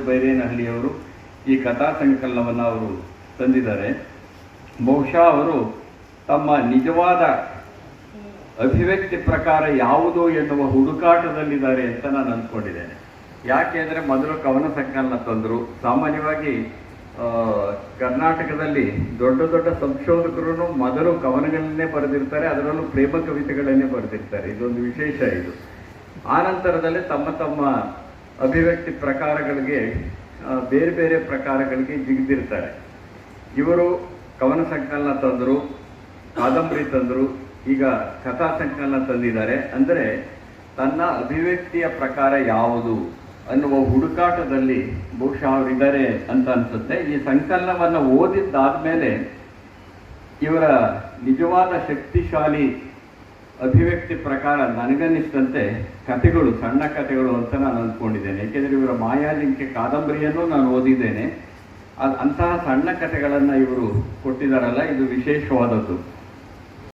ಬೈರೇನಹಳ್ಳಿಯವರು ಈ ಕಥಾ ಸಂಕಲನವನ್ನು ಅವರು ತಂದಿದ್ದಾರೆ. ಬಹುಶಃ ಅವರು ತಮ್ಮ ನಿಜವಾದ ಅಭಿವ್ಯಕ್ತಿ ಪ್ರಕಾರ ಯಾವುದು ಎನ್ನುವ ಹುಡುಕಾಟದಲ್ಲಿದ್ದಾರೆ ಅಂತ ನಾನು ಅಂದ್ಕೊಂಡಿದ್ದೇನೆ. ಯಾಕೆ ಅಂದರೆ ಮೊದಲು ಕವನ ಸಂಕಲನ ತಂದರು. ಸಾಮಾನ್ಯವಾಗಿ ಕರ್ನಾಟಕದಲ್ಲಿ ದೊಡ್ಡ ದೊಡ್ಡ ಸಂಶೋಧಕರು ಮೊದಲು ಕವನಗಳನ್ನೇ ಬರೆದಿರ್ತಾರೆ, ಅದರಲ್ಲೂ ಪ್ರೇಮ ಕವಿತೆಗಳನ್ನೇ ಬರೆದಿರ್ತಾರೆ. ಇದೊಂದು ವಿಶೇಷ ಇದು. ಆನಂತರದಲ್ಲಿ ತಮ್ಮ ತಮ್ಮ ಅಭಿವ್ಯಕ್ತಿ ಪ್ರಕಾರಗಳಿಗೆ ಬೇರೆ ಬೇರೆ ಪ್ರಕಾರಗಳಿಗೆ ಜಿಗಿದಿರ್ತಾರೆ. ಇವರು ಕವನ ಸಂಕಲನ ತಂದರು, ಕಾದಂಬರಿ ತಂದರು, ಈಗ ಕಥಾ ಸಂಕಲನ ತಂದಿದ್ದಾರೆ. ಅಂದರೆ ತನ್ನ ಅಭಿವ್ಯಕ್ತಿಯ ಪ್ರಕಾರ ಯಾವುದು ಅನ್ನುವ ಹುಡುಕಾಟದಲ್ಲಿ ಬಹುಶಃ ಅವರಿದ್ದಾರೆ ಅಂತ ಅನಿಸುತ್ತೆ. ಈ ಸಂಕಲನವನ್ನು ಓದಿದ್ದಾದಮೇಲೆ ಇವರ ನಿಜವಾದ ಶಕ್ತಿಶಾಲಿ ಅಭಿವ್ಯಕ್ತಿ ಪ್ರಕಾರ ನನಗನ್ನಿಸಿದಂತೆ ಕಥೆಗಳು, ಸಣ್ಣ ಕಥೆಗಳು ಅಂತ ನಾನು ಅಂದ್ಕೊಂಡಿದ್ದೇನೆ. ಏಕೆಂದರೆ ಇವರ ಮಾಯಾಜಿಂಕೆ ಕಾದಂಬರಿಯನ್ನು ನಾನು ಓದಿದ್ದೇನೆ. ಅಂತಹ ಸಣ್ಣ ಕಥೆಗಳನ್ನು ಇವರು ಕೊಟ್ಟಿದ್ದಾರಲ್ಲ, ಇದು ವಿಶೇಷವಾದದ್ದು.